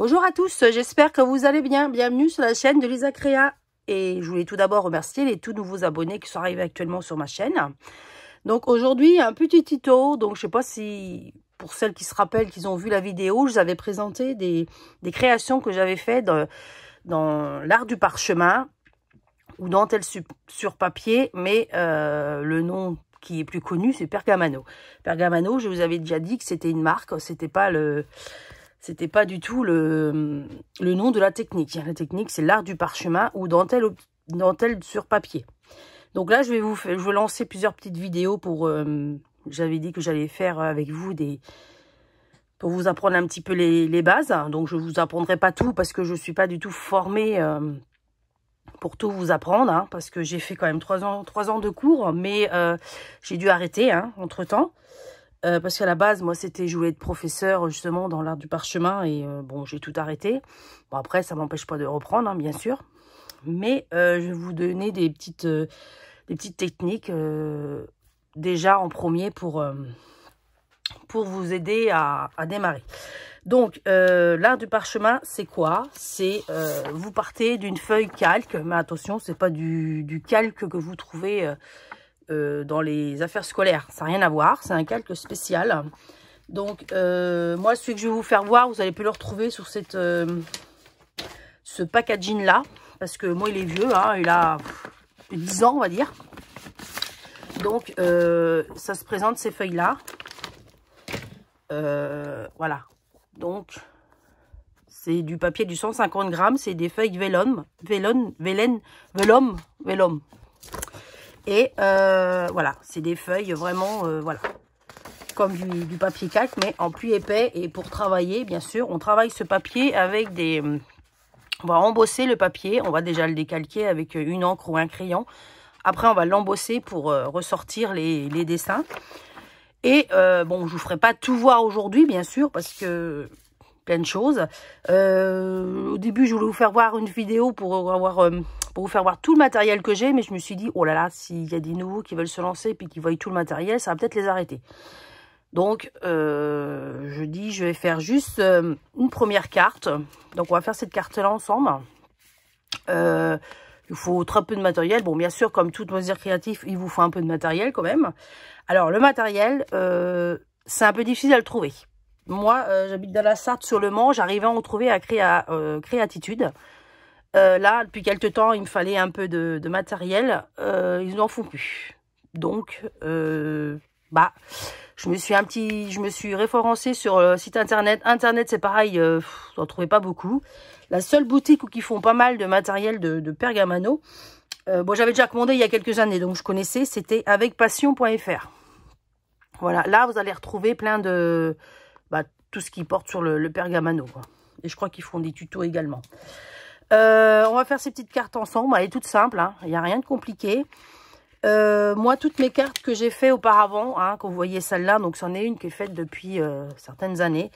Bonjour à tous, j'espère que vous allez bien. Bienvenue sur la chaîne de Lisa Créa. Et je voulais tout d'abord remercier les tout nouveaux abonnés qui sont arrivés actuellement sur ma chaîne. Donc aujourd'hui, un petit tuto. Donc je sais pas si, pour celles qui se rappellent, qu'ils ont vu la vidéo, je vous avais présenté des créations que j'avais faites dans l'art du parchemin ou dentelle sur papier. Mais le nom qui est plus connu, c'est Pergamano. Pergamano, je vous avais déjà dit que c'était une marque, c'était pas du tout le nom de la technique. La technique, c'est l'art du parchemin ou dentelle sur papier. Donc là, je vais lancer plusieurs petites vidéos pour... j'avais dit que j'allais faire avec vous pour vous apprendre un petit peu les bases. Donc je ne vous apprendrai pas tout parce que je ne suis pas du tout formée pour tout vous apprendre. Parce que j'ai fait quand même 3 ans de cours, mais j'ai dû arrêter entre-temps. Parce qu'à la base, moi, je voulais être professeur, justement, dans l'art du parchemin. Et bon, j'ai tout arrêté. Bon, après, ça ne m'empêche pas de reprendre, bien sûr. Mais je vais vous donner des petites techniques, déjà en premier, pour vous aider à démarrer. Donc, l'art du parchemin, c'est quoi? C'est, vous partez d'une feuille calque. Mais attention, c'est pas du calque que vous trouvez... dans les affaires scolaires, ça n'a rien à voir, c'est un calque spécial. Donc moi, celui que je vais vous faire voir, vous allez plus le retrouver sur ce packaging là, parce que moi il est vieux, il a 10 ans on va dire. Donc ça se présente ces feuilles là, voilà. Donc c'est du papier du 150 grammes, c'est des feuilles vélum. Et voilà, c'est des feuilles vraiment, voilà, comme du papier calque, mais en plus épais. Et pour travailler, bien sûr, on travaille ce papier avec on va embosser le papier. On va déjà le décalquer avec une encre ou un crayon. Après, on va l'embosser pour ressortir les dessins. Et bon, je vous ferai pas tout voir aujourd'hui, bien sûr, parce que... plein de choses. Au début, je voulais vous faire voir une vidéo pour vous faire voir tout le matériel que j'ai, mais je me suis dit, oh là là, s'il y a des nouveaux qui veulent se lancer puis qui voient tout le matériel, ça va peut-être les arrêter. Donc, je vais faire juste une première carte. Donc, on va faire cette carte-là ensemble. Il faut très peu de matériel. Bon, bien sûr, comme tout loisir créatif, il vous faut un peu de matériel quand même. Alors, le matériel, c'est un peu difficile à le trouver. Moi, j'habite dans la Sarthe sur le Mans. J'arrivais à en trouver à Créatitude. Là, depuis quelques temps, il me fallait un peu de matériel. Ils n'en font plus. Donc, je me suis référencée sur le site internet. Internet, c'est pareil, j'en trouvais pas beaucoup. La seule boutique où ils font pas mal de matériel de Pergamano, bon, j'avais déjà commandé il y a quelques années, donc je connaissais, c'était avecpassion.fr. Voilà, là, vous allez retrouver plein de... tout ce qui porte sur le Pergamano, quoi. Et je crois qu'ils font des tutos également. On va faire ces petites cartes ensemble. Elle est toute simple, il n'y a rien de compliqué. Moi, toutes mes cartes que j'ai fait auparavant, quand vous voyez celle-là, donc c'en est une qui est faite depuis certaines années,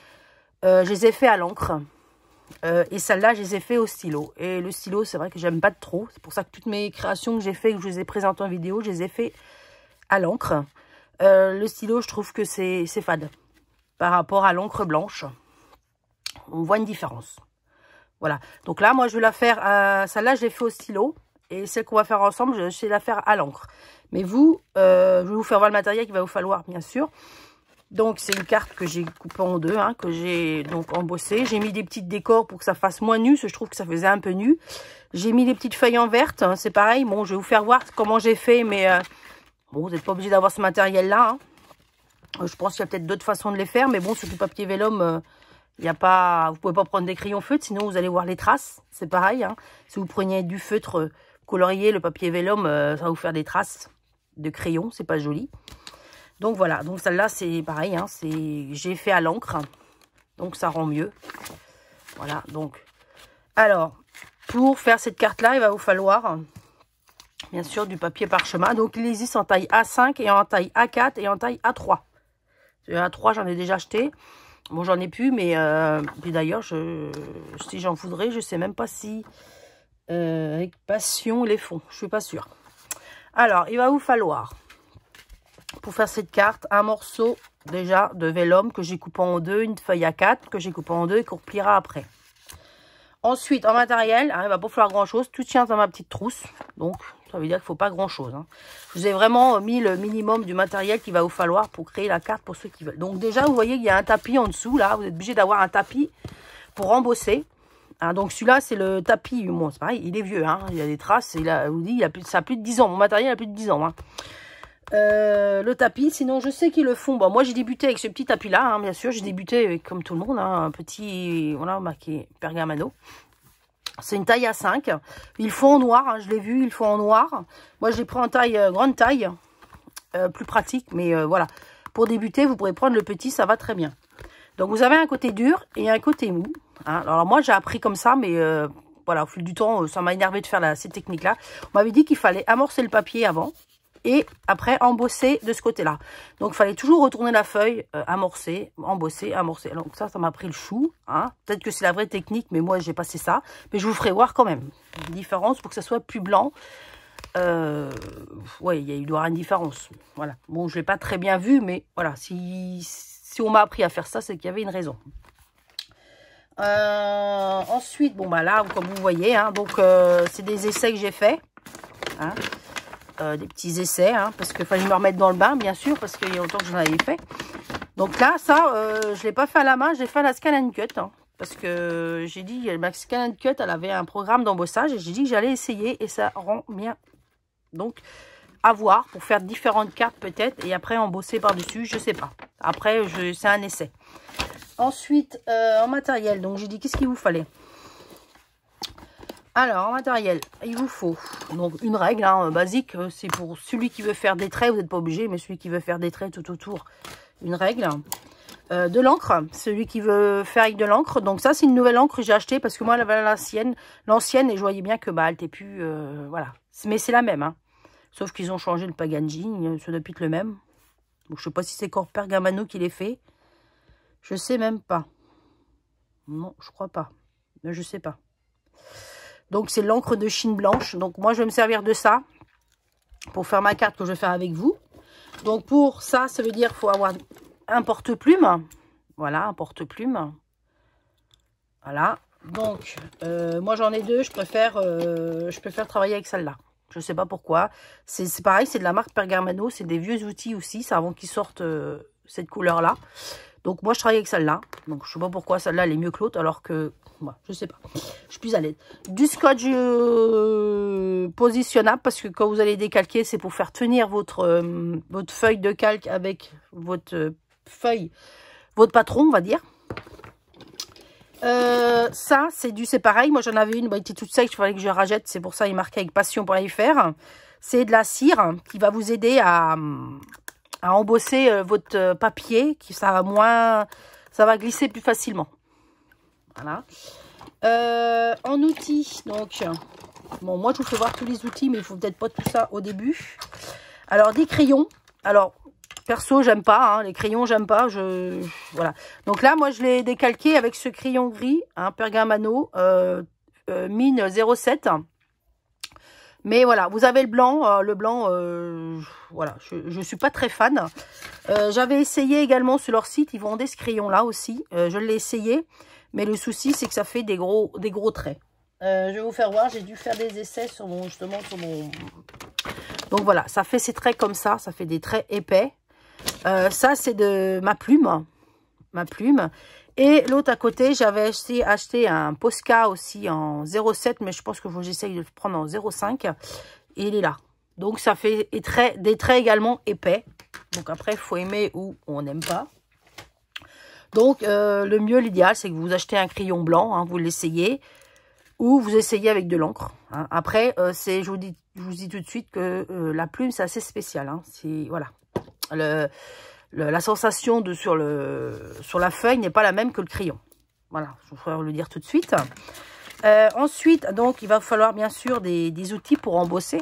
je les ai fait à l'encre. Et celle-là, je les ai fait au stylo. Et le stylo, c'est vrai que j'aime pas trop. C'est pour ça que toutes mes créations que j'ai fait, que je les ai présentées en vidéo, je les ai fait à l'encre. Le stylo, je trouve que c'est fade. Par rapport à l'encre blanche, on voit une différence. Voilà. Donc là, moi, je vais la faire... celle-là, je l'ai fait au stylo. Et celle qu'on va faire ensemble, je vais la faire à l'encre. Mais vous, je vais vous faire voir le matériel qu'il va vous falloir, bien sûr. Donc, c'est une carte que j'ai coupée en deux, que j'ai donc embossée. J'ai mis des petites décors pour que ça fasse moins nu, parce que je trouve que ça faisait un peu nu. J'ai mis des petites feuilles en verte, c'est pareil. Bon, je vais vous faire voir comment j'ai fait, mais bon, vous n'êtes pas obligé d'avoir ce matériel-là, Je pense qu'il y a peut-être d'autres façons de les faire, mais bon, sur du papier vélum, il y a pas, vous pouvez pas prendre des crayons feutres, sinon vous allez voir les traces. C'est pareil, Si vous preniez du feutre colorié, le papier vélum, ça va vous faire des traces de crayon, c'est pas joli. Donc voilà, donc celle-là c'est pareil, j'ai fait à l'encre, donc ça rend mieux. Voilà, donc alors pour faire cette carte-là, il va vous falloir bien sûr du papier parchemin. Donc il existe en taille A5 et en taille A4 et en taille A3. A3, j'en ai déjà acheté. Bon, j'en ai plus, mais puis d'ailleurs, si j'en voudrais, je sais même pas si avec Passion les font. Je suis pas sûre. Alors, il va vous falloir, pour faire cette carte, un morceau déjà de vélum que j'ai coupé en deux, une feuille A4 que j'ai coupé en deux et qu'on repliera après. Ensuite, en matériel, hein, il va pas falloir grand-chose. Tout tient dans ma petite trousse. Donc, ça veut dire qu'il ne faut pas grand-chose. Hein. Je vous ai vraiment mis le minimum du matériel qu'il va vous falloir pour créer la carte pour ceux qui veulent. Donc, déjà, vous voyez qu'il y a un tapis en dessous. Là, vous êtes obligé d'avoir un tapis pour embosser. Hein, donc, celui-là, c'est le tapis. Bon, c'est pareil, il est vieux. Hein, il y a des traces. Il a, je vous dis, ça a plus de 10 ans. Mon matériel a plus de 10 ans. Hein. Le tapis, sinon je sais qu'ils le font. Bon, moi j'ai débuté avec ce petit tapis là, hein, bien sûr, j'ai débuté avec, comme tout le monde, hein, un petit, voilà, marqué Pergamano. C'est une taille A5, ils font en noir, hein, je l'ai vu, ils font en noir. Moi je l'ai pris en taille, grande taille, plus pratique, mais voilà. Pour débuter, vous pourrez prendre le petit, ça va très bien. Donc vous avez un côté dur et un côté mou. Hein. Alors moi j'ai appris comme ça, mais voilà, au fil du temps, ça m'a énervé de faire cette technique là. On m'avait dit qu'il fallait amorcer le papier avant. Et après, embosser de ce côté-là. Donc, il fallait toujours retourner la feuille, amorcer, embosser, amorcer. Donc, ça m'a pris le chou. Hein. Peut-être que c'est la vraie technique, mais moi, j'ai passé ça. Mais je vous ferai voir quand même une différence pour que ça soit plus blanc. Oui, il doit y avoir une différence. Voilà. Bon, je ne l'ai pas très bien vu, mais voilà. Si on m'a appris à faire ça, c'est qu'il y avait une raison. Ensuite, bon, bah là, comme vous voyez, hein, donc, c'est des essais que j'ai faits. Hein. Des petits essais, hein, parce qu'il fallait me remettre dans le bain, bien sûr, parce qu'il y a longtemps que j'en avais fait. Donc là, ça, je ne l'ai pas fait à la main, j'ai fait à la Scan & Cut, hein, parce que j'ai dit, ma Scan & Cut, elle avait un programme d'embossage, et j'ai dit que j'allais essayer, et ça rend bien. Donc, à voir, pour faire différentes cartes peut-être, et après embosser par-dessus, je sais pas. Après, c'est un essai. Ensuite, en matériel, donc j'ai dit, qu'est-ce qu'il vous fallait ? Alors, en matériel, il vous faut donc une règle hein, basique. C'est pour celui qui veut faire des traits, vous n'êtes pas obligé, mais celui qui veut faire des traits tout autour, une règle. De l'encre, celui qui veut faire avec de l'encre. Donc ça, c'est une nouvelle encre que j'ai achetée parce que moi, j'avais l'ancienne, et je voyais bien que bah, elle n'était plus... voilà. Mais c'est la même. Hein. Sauf qu'ils ont changé le packaging, ça doit plus être le même. Donc, je ne sais pas si c'est encore Pergamano qui les fait. Je ne sais même pas. Non, je crois pas. Mais je ne sais pas. Donc, c'est l'encre de Chine blanche. Donc, moi, je vais me servir de ça pour faire ma carte que je vais faire avec vous. Donc, pour ça, ça veut dire qu'il faut avoir un porte-plume. Voilà, un porte-plume. Voilà. Donc, moi, j'en ai deux. Je préfère travailler avec celle-là. Je ne sais pas pourquoi. C'est pareil, c'est de la marque Pergamano. C'est des vieux outils aussi. C'est avant qu'ils sortent cette couleur-là. Donc, moi, je travaille avec celle-là. Donc, je ne sais pas pourquoi celle-là, elle est mieux que l'autre. Alors que, moi, je ne sais pas. Je suis plus à l'aise. Du scotch positionnable. Parce que quand vous allez décalquer, c'est pour faire tenir votre feuille de calque avec votre feuille, votre patron, on va dire. Ça, c'est pareil. Moi, j'en avais une. Elle était toute sèche. Il fallait que je rachète. C'est pour ça, il est marqué avec passion.fr. C'est de la cire qui va vous aider à embosser votre papier, ça va glisser plus facilement. Voilà. En outils, donc, bon, moi je vous fais voir tous les outils, mais il faut peut-être pas tout ça au début. Alors, des crayons. Alors, perso, j'aime pas, hein, les crayons, j'aime pas. Voilà. Donc là, moi je l'ai décalqué avec ce crayon gris, hein, Pergamano, mine 07. Mais voilà, vous avez le blanc, voilà, je ne suis pas très fan. J'avais essayé également sur leur site, ils vendaient ce crayon-là aussi. Je l'ai essayé, mais le souci, c'est que ça fait des gros traits. Je vais vous faire voir, j'ai dû faire des essais sur mon... Donc voilà, ça fait ces traits comme ça fait des traits épais. Ça, c'est de ma plume. Et l'autre à côté, j'avais acheté un Posca aussi en 0,7, mais je pense que j'essaye de le prendre en 0,5. Et il est là. Donc, ça fait des traits également épais. Donc, après, il faut aimer ou on n'aime pas. Donc, le mieux, l'idéal, c'est que vous achetez un crayon blanc, hein, vous l'essayez, ou vous essayez avec de l'encre. Hein. Après, je vous dis tout de suite que la plume, c'est assez spécial. Hein. Voilà. La sensation sur la feuille n'est pas la même que le crayon. Voilà, je vais le dire tout de suite. Ensuite, donc, il va falloir bien sûr des outils pour embosser.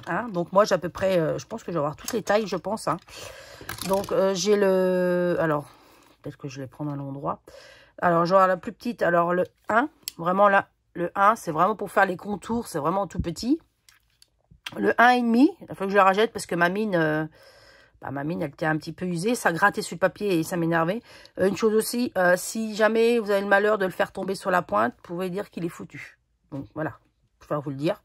Hein. Donc, moi, j'ai à peu près, je pense que je vais avoir toutes les tailles, je pense. Hein. Donc, j'ai alors, peut-être que je vais prendre à l'endroit. Alors, j'aurai la plus petite, alors le 1, vraiment là, le 1, c'est vraiment pour faire les contours, c'est vraiment tout petit. Le 1,5, il faut que je le rachète parce que ma mine Bah, ma mine, elle était un petit peu usée. Ça grattait sur le papier et ça m'énervait. Une chose aussi, si jamais vous avez le malheur de le faire tomber sur la pointe, vous pouvez dire qu'il est foutu. Donc, voilà. Je vais vous le dire.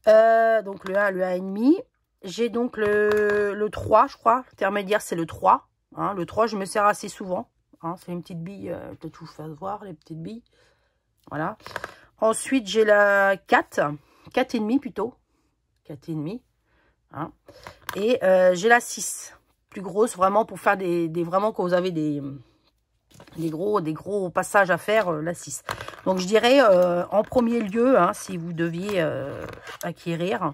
Donc, le 1, le 1,5. J'ai donc le 3, je crois. L'intermédiaire, c'est le 3. Hein, le 3, je me sers assez souvent. Hein, c'est une petite bille. Peut-être que je vous fasse voir les petites billes. Voilà. Ensuite, j'ai la 4. 4,5 plutôt. 4,5. Hein. Et j'ai la 6, plus grosse, vraiment pour faire vraiment quand vous avez des gros passages à faire, la 6. Donc je dirais en premier lieu, hein, si vous deviez acquérir,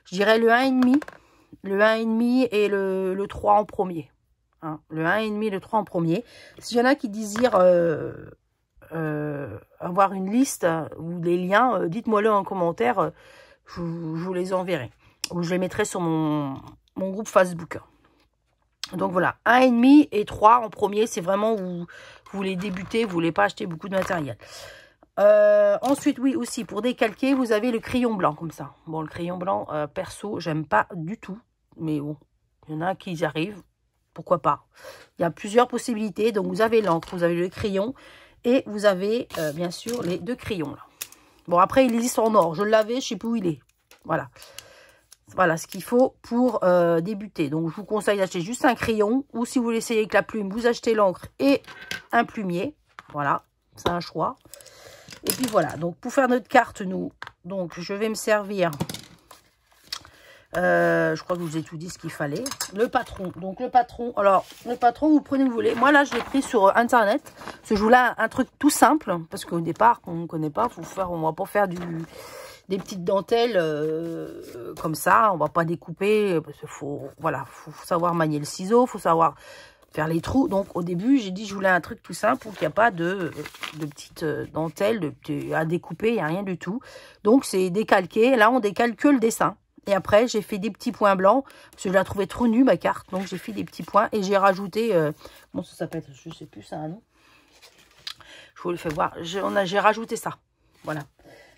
je dirais le 1,5, le 1,5 et le 3 en premier. Hein. Le 1,5 et le 3 en premier. S'il y en a qui désirent avoir une liste ou des liens, dites-moi-le en commentaire, je vous les enverrai. Ou je les mettrai sur mon groupe Facebook. Donc voilà, 1,5 et 3 en premier, c'est vraiment où vous voulez débuter, vous voulez pas acheter beaucoup de matériel. Ensuite, oui, aussi, pour décalquer, vous avez le crayon blanc, comme ça. Bon, le crayon blanc, perso, j'aime pas du tout. Mais bon, il y en a qui y arrivent, pourquoi pas. Il y a plusieurs possibilités. Donc, vous avez l'encre, vous avez le crayon et vous avez, bien sûr, les 2 crayons. Là. Bon, après, il existe en or. Je l'avais, je sais plus où il est. Voilà. Voilà ce qu'il faut pour débuter. Donc, je vous conseille d'acheter juste un crayon. Ou si vous voulez essayer avec la plume, vous achetez l'encre et un plumier. Voilà, c'est un choix. Et puis voilà, donc pour faire notre carte, nous, donc je vais me servir. Je crois que je vous ai tout dit ce qu'il fallait. Le patron. Donc le patron, alors le patron, vous prenez, vous voulez. Moi là, je l'ai pris sur Internet. Parce que je voulais un truc tout simple. Parce qu'au départ, on ne connaît pas. On va pas faire des petites dentelles comme ça. On va pas découper. Parce qu'il faut savoir manier le ciseau. Il faut savoir faire les trous. Donc au début, j'ai dit je voulais un truc tout simple pour qu'il n'y a pas de petites dentelles à découper. Il n'y a rien du tout. Donc c'est décalqué. Là, on décale que le dessin. Et après, j'ai fait des petits points blancs. Parce que je la trouvais trop nue, ma carte. Donc j'ai fait des petits points. Et j'ai rajouté... bon, ça s'appelle... Je sais plus, ça a un nom. Je vous le fais voir. J'ai rajouté ça. Voilà.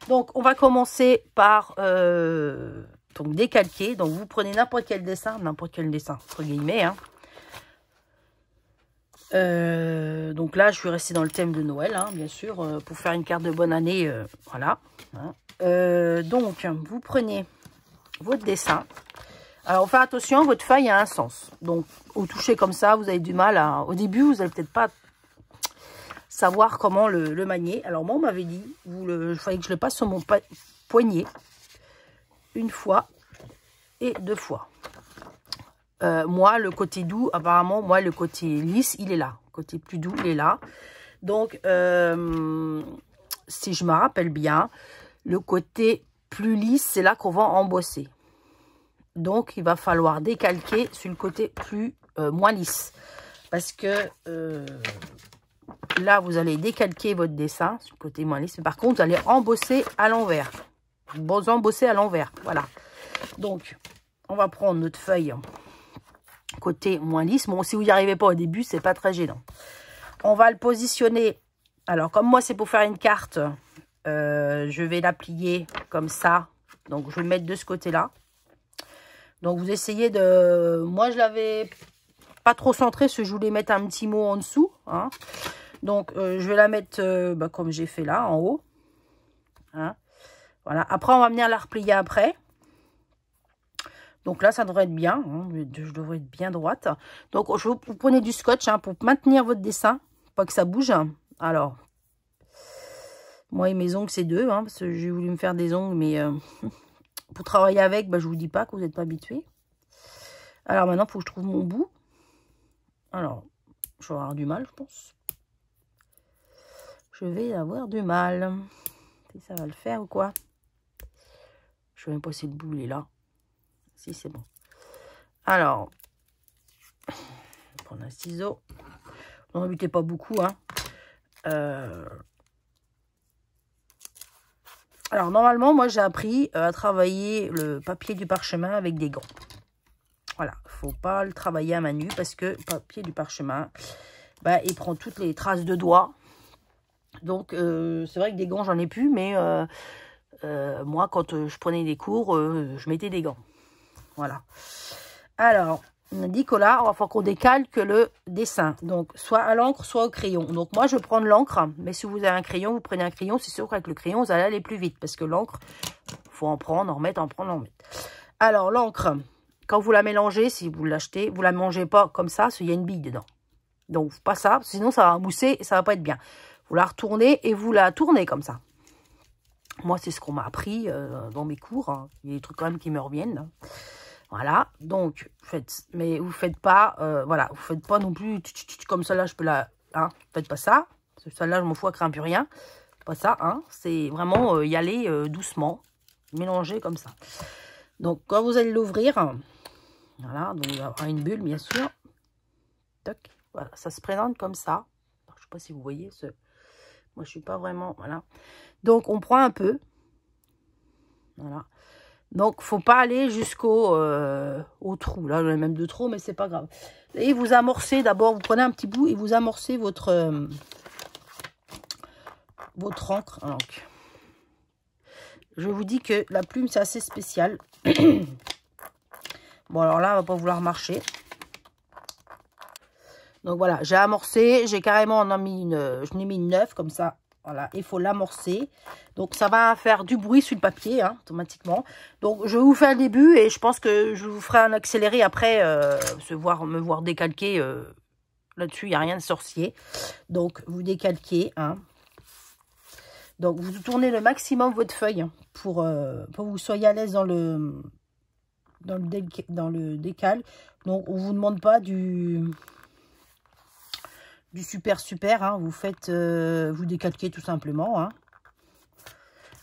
Donc, on va commencer par... donc, décalquer. Donc, vous prenez n'importe quel dessin. N'importe quel dessin, entre guillemets. Hein. Donc là, je suis restée dans le thème de Noël, hein, bien sûr, pour faire une carte de bonne année, voilà. Hein. Donc, vous prenez votre dessin. Alors, faire attention, votre feuille a un sens. Donc, au toucher comme ça, vous avez du mal à... Au début, vous n'allez peut-être pas savoir comment le manier. Alors, moi, on m'avait dit, il fallait que je le passe sur mon poignet une fois et 2 fois. Moi, le côté doux, apparemment, moi, le côté lisse, il est là. Le côté plus doux, il est là. Donc, si je me rappelle bien, le côté plus lisse, c'est là qu'on va embosser. Donc, il va falloir décalquer sur le côté moins lisse. Parce que là, vous allez décalquer votre dessin sur le côté moins lisse. Mais par contre, vous allez embosser à l'envers. Vous embossez à l'envers, voilà. Donc, on va prendre notre feuille côté moins lisse. Bon, si vous n'y arrivez pas au début, c'est pas très gênant. On va le positionner. Alors, comme moi, c'est pour faire une carte, je vais la plier comme ça. Donc, je vais le mettre de ce côté-là. Donc, vous essayez de... Moi, je l'avais pas trop centré, parce que je voulais mettre un petit mot en dessous. Hein. Donc, je vais la mettre comme j'ai fait là, en haut. Hein. Voilà. Après, on va venir la replier après. Donc là, ça devrait être bien. Hein, je devrais être bien droite. Donc, vous prenez du scotch hein, pour maintenir votre dessin. Pas que ça bouge. Alors, moi et mes ongles, c'est 2. Hein, parce que j'ai voulu me faire des ongles. Mais pour travailler avec, je vous dis pas que vous n'êtes pas habitué. Alors maintenant, il faut que je trouve mon bout. Alors, je vais avoir du mal, je pense. Je vais avoir du mal. Si ça va le faire ou quoi. Je ne sais même pas si le bout il est là. Si, c'est bon. Alors, je vais prendre un ciseau. N'en butez pas beaucoup. Hein. Alors, normalement, moi, j'ai appris à travailler le papier du parchemin avec des gants. Voilà, il ne faut pas le travailler à main nue parce que le papier du parchemin, il prend toutes les traces de doigts. Donc, c'est vrai que des gants, j'en ai plus, mais moi, quand je prenais des cours, je mettais des gants. Voilà. Alors, dit que là, il va falloir qu'on décalque le dessin. Donc, soit à l'encre, soit au crayon. Donc, moi, je vais prendre l'encre. Mais si vous avez un crayon, vous prenez un crayon. C'est sûr qu'avec le crayon, vous allez aller plus vite. Parce que l'encre, il faut en prendre, en remettre, en prendre, en remettre. Alors, l'encre, quand vous la mélangez, si vous l'achetez, vous la mangez pas comme ça, parce qu'il y a une bille dedans. Donc, pas ça. Sinon, ça va mousser et ça va pas être bien. Vous la retournez et vous la tournez comme ça. Moi, c'est ce qu'on m'a appris dans mes cours. Hein. Il y a des trucs quand même qui me reviennent. Hein. Voilà, donc, mais vous faites pas, voilà, vous faites pas non plus comme ça, là, je peux la, hein, faites pas ça, parce que celle-là, je m'en fous, elle craint plus rien, pas ça, hein, c'est vraiment y aller doucement, mélanger comme ça. Donc, quand vous allez l'ouvrir, voilà, donc il y aura une bulle, bien sûr, toc, voilà, ça se présente comme ça, je sais pas si vous voyez, moi, je suis pas vraiment, voilà, donc, on prend un peu, voilà. Donc, faut pas aller jusqu'au au trou. Là, j'en ai même de trop, mais c'est pas grave. Et vous amorcez d'abord, vous prenez un petit bout et vous amorcez votre encre. Donc, je vous dis que la plume, c'est assez spécial. Bon, alors là, elle va pas vouloir marcher. Donc, voilà, j'ai amorcé. J'ai carrément je n'ai mis une neuve comme ça. Voilà, il faut l'amorcer. Donc, ça va faire du bruit sur le papier, hein, automatiquement. Donc, je vous fais un début et je pense que je vous ferai un accéléré après, me voir décalquer. Là-dessus, il n'y a rien de sorcier. Donc, vous décalquez. Hein. Donc, vous tournez le maximum votre feuille hein, pour que vous soyez à l'aise dans le décal. Donc, on ne vous demande pas du super, hein, vous faites, vous décalquez tout simplement. Hein.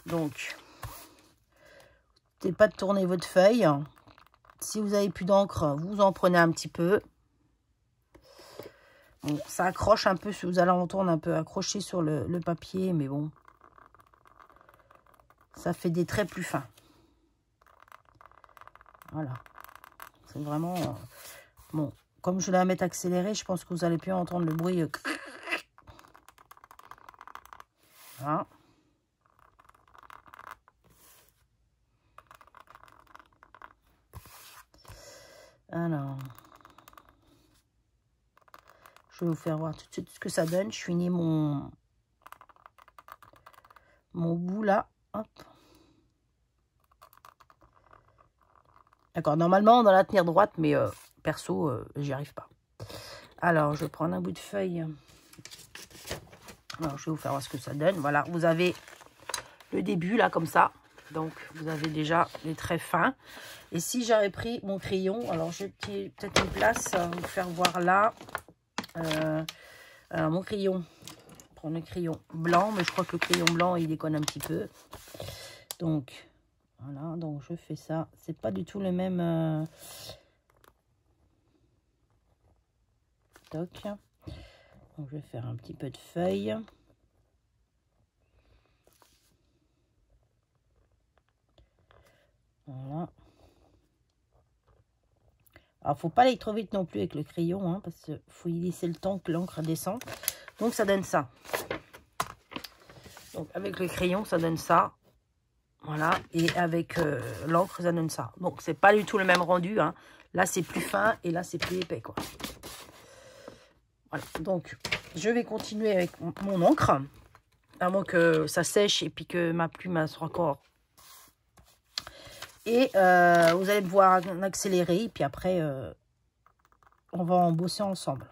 Donc, n'oubliez pas de tourner votre feuille. Si vous n'avez plus d'encre, vous en prenez un petit peu. Bon, ça accroche un peu, si vous allez entendre un peu accrocher sur le papier, mais bon, ça fait des traits plus fins. Voilà, c'est vraiment bon. Comme je vais la mettre accélérée, je pense que vous allez plus entendre le bruit. Voilà. Alors, je vais vous faire voir tout de suite ce que ça donne. Je finis mon bout là. Hop. D'accord, normalement on doit la tenir droite, mais perso, j'y arrive pas. Alors, je vais prendre un bout de feuille. Alors, je vais vous faire voir ce que ça donne. Voilà, vous avez le début, là, comme ça. Donc, vous avez déjà les traits fins. Et si j'avais pris mon crayon, alors j'ai peut-être une place à vous faire voir là. Alors, mon crayon, prendre le crayon blanc, mais je crois que le crayon blanc, il déconne un petit peu. Donc, voilà, donc je fais ça. C'est pas du tout le même... Toc. Donc, je vais faire un petit peu de feuille. Voilà. Alors, faut pas aller trop vite non plus avec le crayon, hein, parce qu'il faut y laisser le temps que l'encre descende. Donc, ça donne ça. Donc, avec le crayon, ça donne ça. Voilà. Et avec l'encre, ça donne ça. Donc, c'est pas du tout le même rendu. Hein. Là, c'est plus fin et là, c'est plus épais, quoi. Voilà. Donc, je vais continuer avec mon encre. À moins que ça sèche et puis que ma plume soit encore... Et vous allez me voir accélérer. Et puis après, on va en bosser ensemble.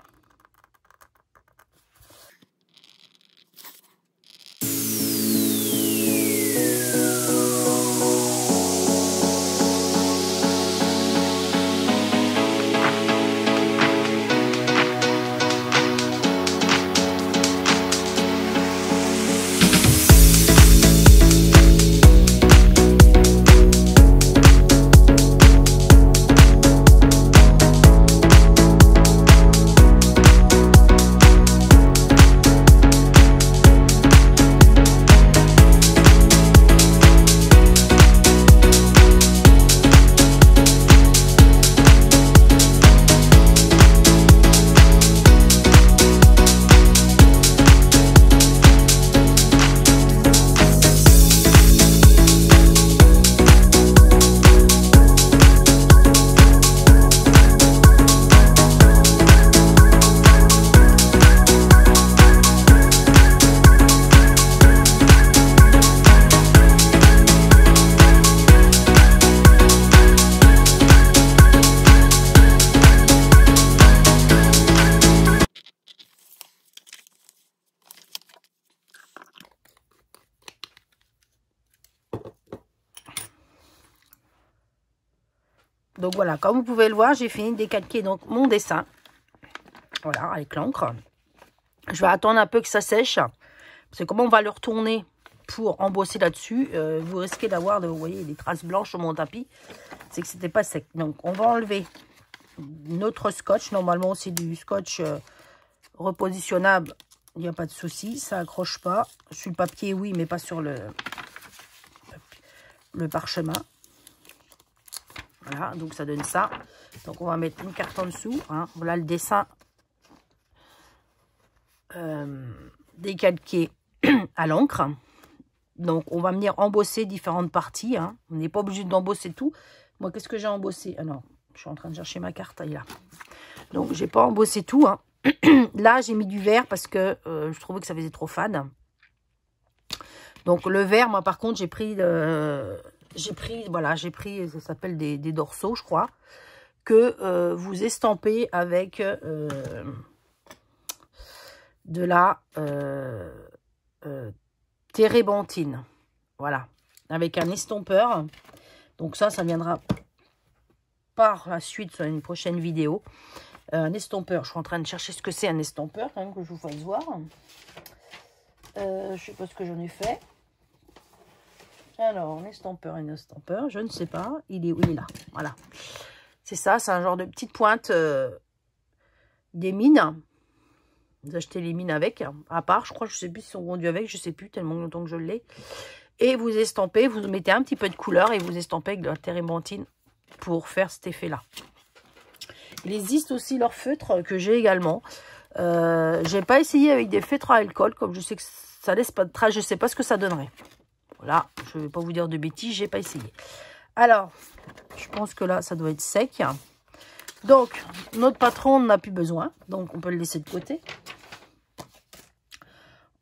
Donc voilà, comme vous pouvez le voir, j'ai fini de décalquer donc mon dessin. Voilà, avec l'encre. Je vais attendre un peu que ça sèche. Parce que comme on va le retourner pour embosser là-dessus, vous risquez d'avoir, vous voyez, des traces blanches sur mon tapis. C'est que c'était pas sec. Donc on va enlever notre scotch. Normalement, c'est du scotch repositionnable. Il n'y a pas de souci, ça accroche pas. Sur le papier, oui, mais pas sur le parchemin. Voilà, donc ça donne ça. Donc on va mettre une carte en dessous. Hein. Voilà le dessin décalqué à l'encre. Donc on va venir embosser différentes parties. Hein. On n'est pas obligé d'embosser tout. Moi, qu'est-ce que j'ai embossé? Ah non, je suis en train de chercher ma carte. Elle est là. Donc j'ai pas embossé tout. Hein. Là, j'ai mis du vert parce que je trouvais que ça faisait trop fade. Donc le vert, moi par contre, j'ai pris, ça s'appelle des dorsaux, je crois, que vous estampez avec de la térébenthine. Voilà, avec un estompeur. Donc ça viendra par la suite sur une prochaine vidéo. Un estompeur, je suis en train de chercher ce que c'est un estompeur, quand même, que je vous fasse voir. Je sais pas ce que j'en ai fait. Alors, un estompeur, je ne sais pas. Il est où? Il est là. Voilà. C'est ça, c'est un genre de petite pointe des mines. Vous achetez les mines avec, à part, je crois, je sais plus s'ils sont vendus avec, je sais plus, tellement longtemps que je l'ai. Et vous estampez, vous mettez un petit peu de couleur et vous estampez avec de la térébenthine pour faire cet effet-là. Il existe aussi leur feutre que j'ai également. J'ai pas essayé avec des feutres à alcool, comme je sais que ça laisse pas de traces, je sais pas ce que ça donnerait. Voilà, je ne vais pas vous dire de bêtises, j'ai pas essayé. Alors, je pense que là, ça doit être sec. Donc, notre patron n'a plus besoin, donc on peut le laisser de côté.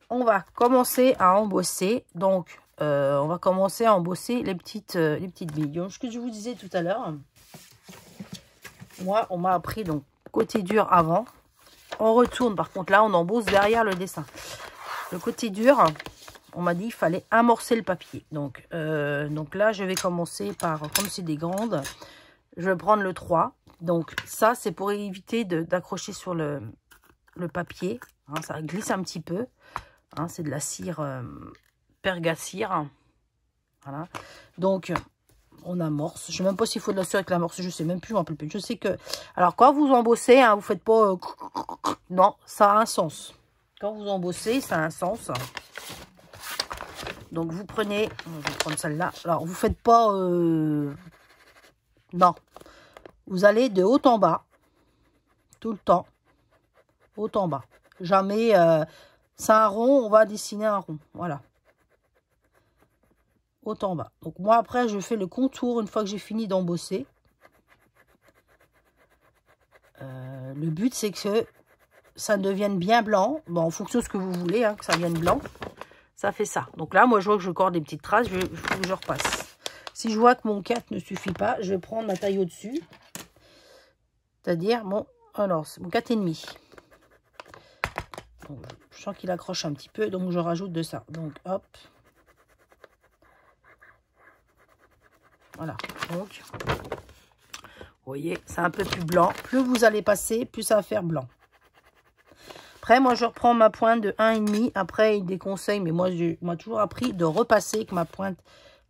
On va commencer à embosser. Donc, on va commencer à embosser les petites billes. Donc, ce que je vous disais tout à l'heure, moi, on m'a appris donc côté dur avant. On retourne, par contre, là, on embosse derrière le dessin. Le côté dur, on m'a dit qu'il fallait amorcer le papier. Donc là, je vais commencer par, comme c'est des grandes, je vais prendre le 3. Donc ça, c'est pour éviter d'accrocher sur le papier. Hein, ça glisse un petit peu. Hein, c'est de la cire pergacire. Voilà. Donc, on amorce. Je ne sais même pas s'il faut de la cire avec l'amorce. Je ne sais même plus, je m'en rappelle plus. Je sais que... Alors, quand vous embossez, hein, vous ne faites pas... non, ça a un sens. Quand vous embossez, ça a un sens. Donc, vous prenez... Je vais prendre celle-là. Alors, vous ne faites pas... non. Vous allez de haut en bas. Tout le temps. Haut en bas. Jamais... c'est un rond, on va dessiner un rond. Voilà. Haut en bas. Donc, moi, après, je fais le contour une fois que j'ai fini d'embosser. Le but, c'est que ça devienne bien blanc. Bon, en fonction de ce que vous voulez, hein, que ça vienne blanc. Ça fait ça. Donc là, moi, je vois que je cords des petites traces. Je repasse. Si je vois que mon 4 ne suffit pas, je vais prendre ma taille au-dessus. C'est-à-dire, mon 4,5. Donc, je sens qu'il accroche un petit peu, donc je rajoute de ça. Donc, hop. Voilà. Donc, vous voyez, c'est un peu plus blanc. Plus vous allez passer, plus ça va faire blanc. Après, moi, je reprends ma pointe de 1,5. Après, il déconseille, mais moi, j'ai toujours appris de repasser avec ma pointe.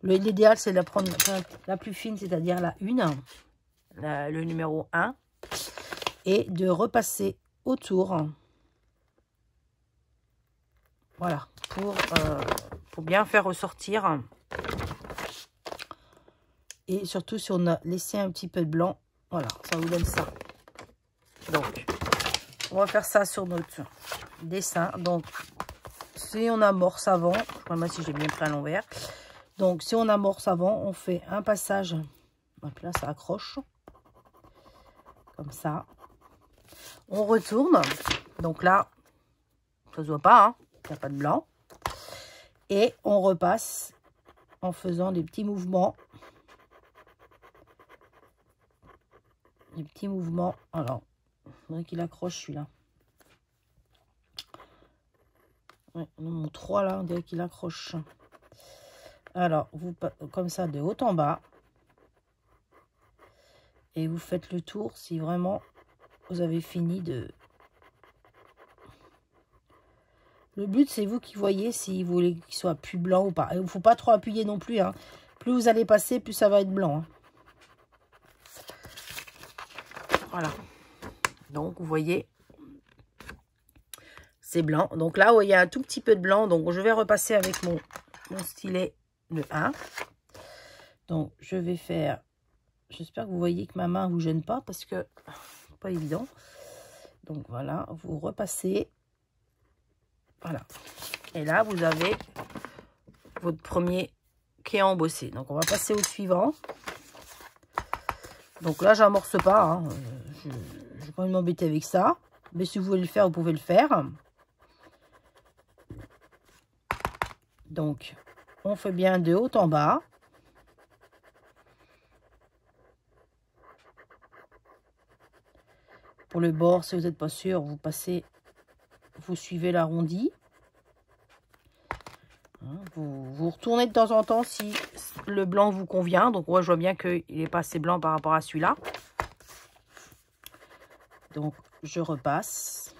L'idéal, c'est de prendre la pointe la plus fine, c'est-à-dire la 1, le numéro 1. Et de repasser autour. Voilà, pour bien faire ressortir. Et surtout, si on a laissé un petit peu de blanc, voilà, ça vous donne ça. Donc, on va faire ça sur notre dessin. Donc, si on amorce avant, je ne sais pas si j'ai bien pris à l'envers. Donc, si on amorce avant, on fait un passage. Donc là, ça accroche. Comme ça. On retourne. Donc là, ça ne se voit pas, hein. Il n'y a pas de blanc. Et on repasse en faisant des petits mouvements. Des petits mouvements. Alors, il faudrait qu'il accroche celui-là. Ouais, mon 3 là, on dirait qu'il accroche. Alors, vous comme ça de haut en bas. Et vous faites le tour si vraiment vous avez fini de... Le but, c'est vous qui voyez si vous voulez qu'il soit plus blanc ou pas. Il ne faut pas trop appuyer non plus. Hein. Plus vous allez passer, plus ça va être blanc. Hein. Voilà. Donc, vous voyez, c'est blanc. Donc là, il y a un tout petit peu de blanc. Donc, je vais repasser avec mon stylet de 1. Donc, je vais faire... J'espère que vous voyez que ma main ne vous gêne pas parce que c'est pas évident. Donc, voilà, vous repassez. Voilà. Et là, vous avez votre premier qui est embossé. Donc, on va passer au suivant. Donc là, j'amorce pas. Hein. Je n'ai pas envie de m'embêter avec ça. Mais si vous voulez le faire, vous pouvez le faire. Donc, on fait bien de haut en bas. Pour le bord, si vous n'êtes pas sûr, vous passez, vous suivez l'arrondi. Vous retournez de temps en temps si le blanc vous convient. Donc, moi, je vois bien qu'il n'est pas assez blanc par rapport à celui-là. Donc, je repasse.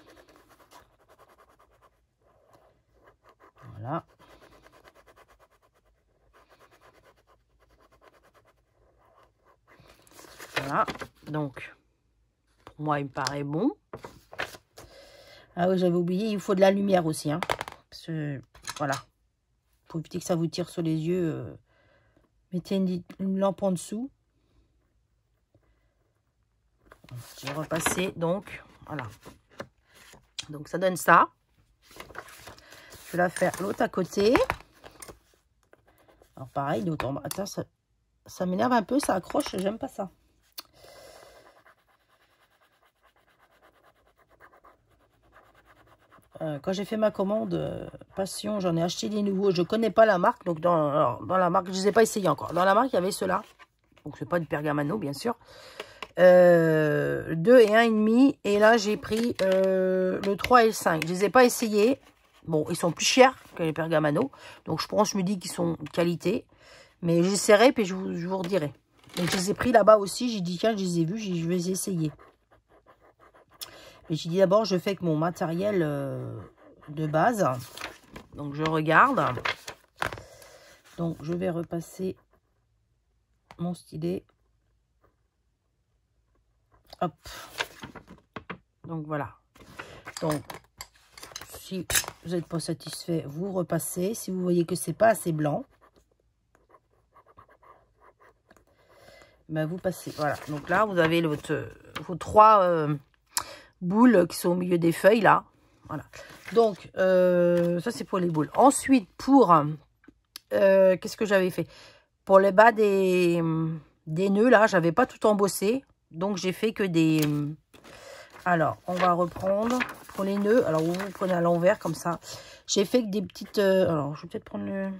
Voilà. Voilà. Donc, pour moi, il me paraît bon. Ah oui, j'avais oublié, il faut de la lumière aussi. Hein, parce que, voilà. Pour éviter que ça vous tire sur les yeux, mettez une lampe en dessous. Je vais repasser, donc, voilà. Donc, ça donne ça. Je vais la faire l'autre à côté. Alors, pareil, l'autre en bas. Attends, ça m'énerve un peu, ça accroche, j'aime pas ça. Quand j'ai fait ma commande Passion, j'en ai acheté des nouveaux. Je connais pas la marque, donc dans la marque, je ne les ai pas essayés encore. Dans la marque, il y avait ceux-là. Donc, c'est pas du Pergamano, bien sûr. 2 et 1,5. Et là, j'ai pris le 3 et le 5. Je les ai pas essayés. Bon, ils sont plus chers que les Pergamano. Donc, je me dis qu'ils sont de qualité. Mais j'essaierai, puis je vous redirai. Donc, je les ai pris là-bas aussi. J'ai dit, tiens, je les ai vus, je vais les essayer. Et j'ai dit d'abord, je fais avec mon matériel de base. Donc, je regarde. Donc, je vais repasser mon stylet. Hop. Donc, voilà. Donc, si vous n'êtes pas satisfait, vous repassez. Si vous voyez que c'est pas assez blanc, ben vous passez. Voilà. Donc là, vous avez vos 3... boules qui sont au milieu des feuilles là, voilà. Donc ça c'est pour les boules. Ensuite pour qu'est-ce que j'avais fait pour les bas des nœuds là, j'avais pas tout embossé, donc j'ai fait que des... Alors on va reprendre pour les nœuds. Alors vous prenez à l'envers comme ça. J'ai fait que des petites alors je vais peut-être prendre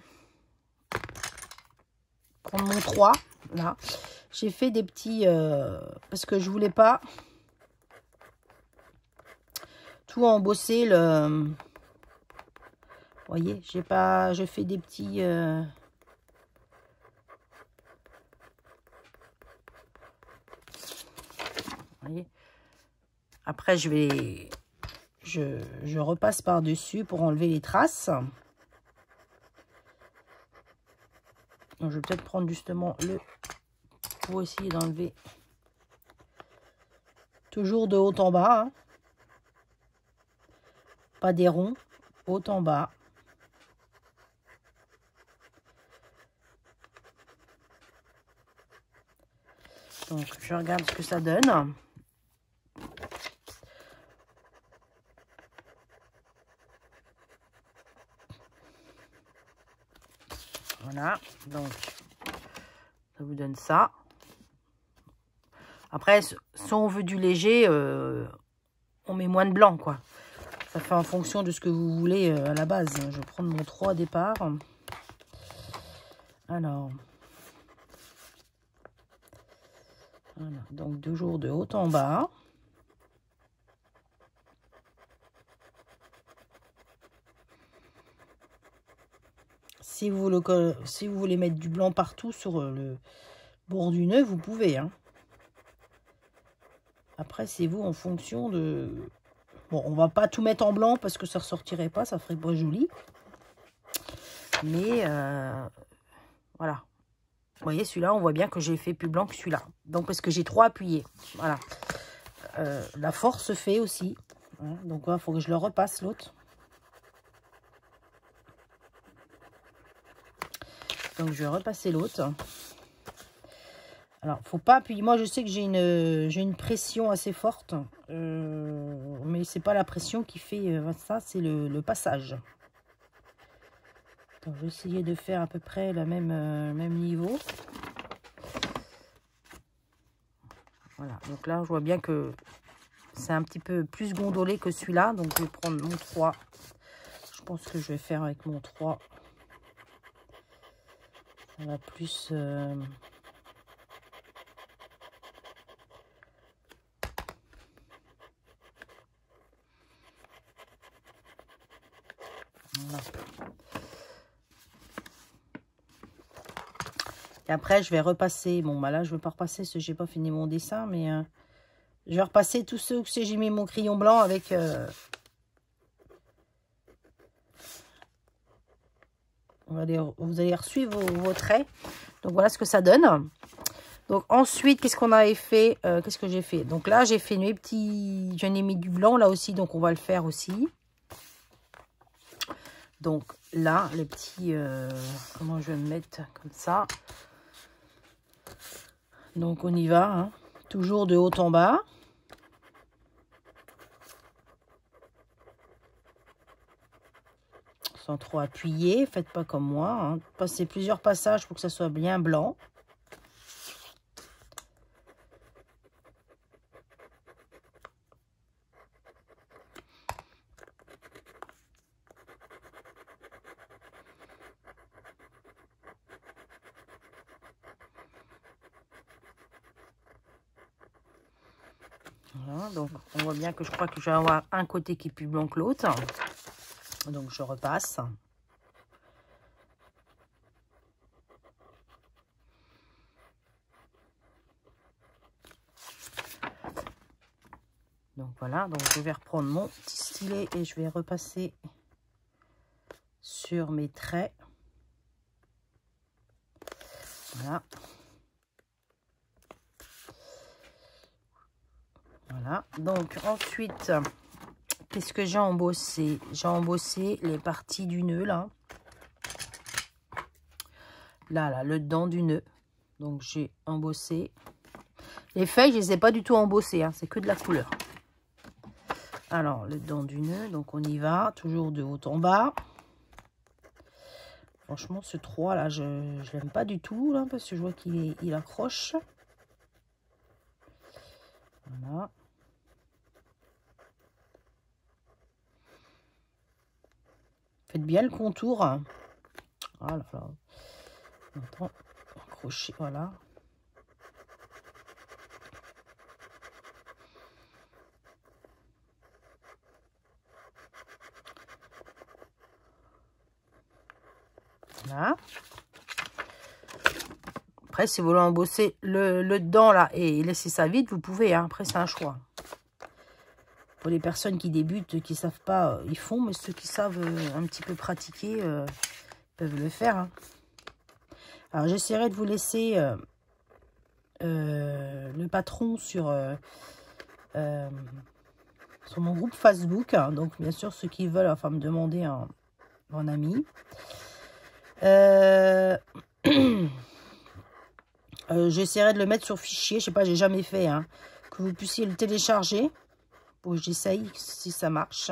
mon 3 là. J'ai fait des petits parce que je voulais pas tout embosser le... Vous voyez, je fais des petits... Vous voyez. Après, je repasse par-dessus pour enlever les traces. Donc, je vais peut-être prendre justement pour essayer d'enlever toujours de haut en bas. Hein. Pas des ronds, haut en bas. Donc, je regarde ce que ça donne. Voilà, donc, ça vous donne ça. Après, si on veut du léger, on met moins de blanc, quoi. Ça fait en fonction de ce que vous voulez à la base. Je vais prendre mon 3 départ. Alors. Voilà. Donc, toujours de haut en bas. Si vous voulez mettre du blanc partout sur le bord du nœud, vous pouvez. Hein. Après, c'est vous en fonction de... Bon, on va pas tout mettre en blanc parce que ça ressortirait pas, ça ferait pas joli. Mais voilà. Vous voyez, celui-là, on voit bien que j'ai fait plus blanc que celui-là. Donc, parce que j'ai trop appuyé. Voilà. La force fait aussi. Voilà. Donc, il faut que je le repasse, l'autre. Donc, je vais repasser l'autre. Alors, faut pas appuyer. Moi, je sais que j'ai une pression assez forte. Mais c'est pas la pression qui fait ça, c'est le passage. Donc, je vais essayer de faire à peu près le même niveau. Voilà, donc là, je vois bien que c'est un petit peu plus gondolé que celui-là. Donc, je vais prendre mon 3. Je pense que je vais faire avec mon 3. Ça va plus... Voilà. Et après, je vais repasser. Bon, bah là, je ne vais pas repasser parce que je n'ai pas fini mon dessin. Mais je vais repasser tous ceux où j'ai mis mon crayon blanc avec... vous allez suivre vos traits. Donc, voilà ce que ça donne. Donc, ensuite, qu'est-ce qu'on avait fait? Qu'est-ce que j'ai fait? Donc là, j'ai fait mes petits... J'en ai mis du blanc là aussi. Donc, on va le faire aussi. Donc, là, les petits... comment je vais me mettre comme ça? Donc, on y va. Hein. Toujours de haut en bas. Sans trop appuyer. Faites pas comme moi. Hein. Passez plusieurs passages pour que ça soit bien blanc. Voilà, donc on voit bien que je crois que je vais avoir un côté qui est plus blanc que l'autre. Donc je repasse. Donc voilà, donc je vais reprendre mon petit stylet et je vais repasser sur mes traits. Voilà. Voilà, donc ensuite, qu'est-ce que j'ai embossé? J'ai embossé les parties du nœud, là. Là, le dedans du nœud. Donc, j'ai embossé. Les feuilles, je ne les ai pas du tout embossées, hein, c'est que de la couleur. Alors, le dedans du nœud, donc on y va, toujours de haut en bas. Franchement, ce 3, là, je ne l'aime pas du tout, là, parce que je vois qu'il accroche. Voilà. Faites bien le contour. Voilà. Maintenant, accrocher, voilà. Voilà. Après, si vous voulez embosser le dedans, là, et laisser ça vide, vous pouvez. Hein. Après, c'est un choix. Pour les personnes qui débutent, qui ne savent pas, ils font. Mais ceux qui savent un petit peu pratiquer, peuvent le faire. Hein. Alors, j'essaierai de vous laisser le patron sur mon groupe Facebook. Hein. Donc, bien sûr, ceux qui veulent, enfin, me demander un ami. J'essaierai de le mettre sur fichier. Je sais pas, j'ai jamais fait. Hein. Que vous puissiez le télécharger. Pour que j'essaye si ça marche.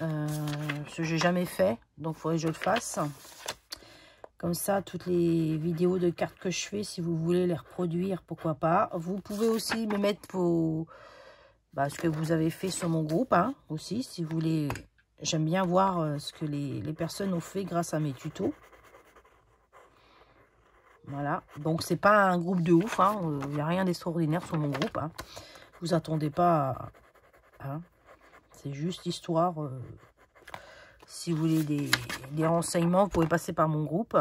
Ce que j'ai jamais fait. Donc, il faudrait que je le fasse. Comme ça, toutes les vidéos de cartes que je fais, si vous voulez les reproduire, pourquoi pas. Vous pouvez aussi me mettre ce que vous avez fait sur mon groupe. Hein, aussi, si vous voulez. J'aime bien voir ce que les personnes ont fait grâce à mes tutos. Voilà. Donc, c'est pas un groupe de ouf. Il n'y a rien d'extraordinaire sur mon groupe. Hein. Vous attendez pas à... C'est juste histoire... si vous voulez des renseignements, vous pouvez passer par mon groupe.